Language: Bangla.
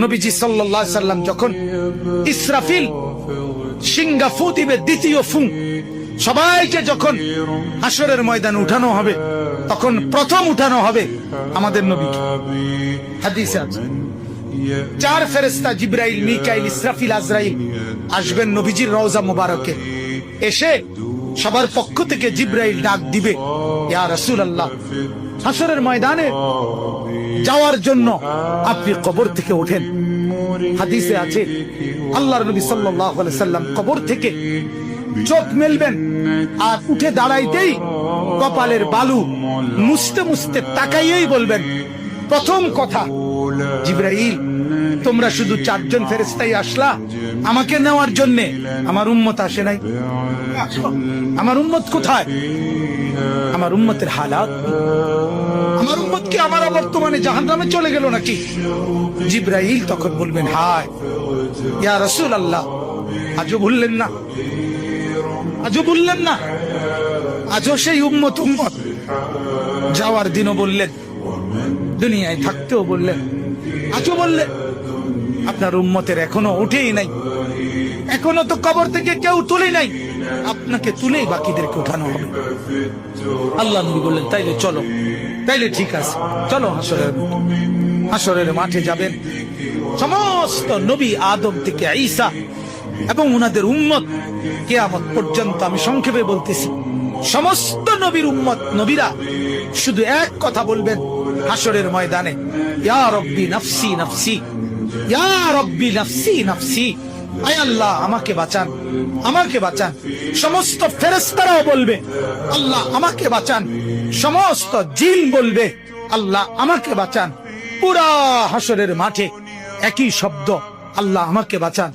নবীজি সাল্লাল্লাহু আলাইহি সাল্লাম যখন ইসরাফিল সিংহা ফু দিবে, দ্বিতীয় ফু, সবাইকে যখন হাসরের ময়দানে উঠানো হবে, তখন প্রথম উঠানো হবে আমাদের নবীকে। হাদিসে আছে 4 ফেরেশতা জিবরাইল, মিকাইল, ইসরাফিল, আজরাইল আসবেন নবীজির রওজা মুবারকে। এসে সবার পক্ষ থেকে জিবরাইল ডাক দিবে, ইয়া রাসূলুল্লাহ, হাসরের ময়দানে যাওয়ার জন্য আপনি কবর থেকে ওঠেন। হাদিসে আছে আল্লাহর নবী সাল্লাল্লাহু আলাইহি সাল্লাম কবর থেকে চোখ মেলবেন, আর উঠে দাঁড়াইতেই কপালের বালু মুছতে মুছতে তাকাইয়েই বলবেন প্রথম কথা, জিবরাইল, তোমরা শুধু 4 জন ফেরেশতাই আসলা আমাকে নেওয়ার জন্য, আমার উম্মত আসে নাই। আমার উম্মত কোথায়? আমার উম্মতের হালাত, আমার উম্মত কি আমার বর্তমানে জাহান্নামে চলে গেল নাকি? জিবরাইল তখন বলবেন, হায় ইয়া রাসূলুল্লাহ, আজও ভুললেন না, আজও বললেন না, আজও সেই উম্মত উম্মত। যাওয়ার দিনও বললেন, দুনিয়ায় থাকতেও বললেন, আজও বললেন। আপনার উম্মতের এখনো উঠেই নাই, এখনো তো কবর থেকে কেউ তুলে নাই, আপনাকে তুলেই বাকিদেরকে উঠানো হবে। আল্লাহ নবী বললেন, তাইলে চলো, তাইলে ঠিক আছে, চলো হাসরের মাঠে যাবেন। সমস্ত নবী আদম থেকে ঈসা এবং উনাদের উম্মত কিয়ামত পর্যন্ত, আমি সংক্ষেপে বলতেছি, সমস্ত নবীর উম্মত, নবীরা শুধু এক কথা বলবেন হাসরের ময়দানে, ইয়া রব্বি নাফসি নাফসি, ইয়া রব্বি নাফসি নাফসি, আয় আল্লাহ আমাকে বাঁচান, আমাকে বাঁচান। সমস্ত ফেরেশতারাও বলবে, আল্লাহ আমাকে বাঁচান। সমস্ত জিন বলবে, আল্লাহ আমাকে বাঁচান। পুরা হাসরের মাঠে একই শব্দ, আল্লাহ আমাকে বাঁচান।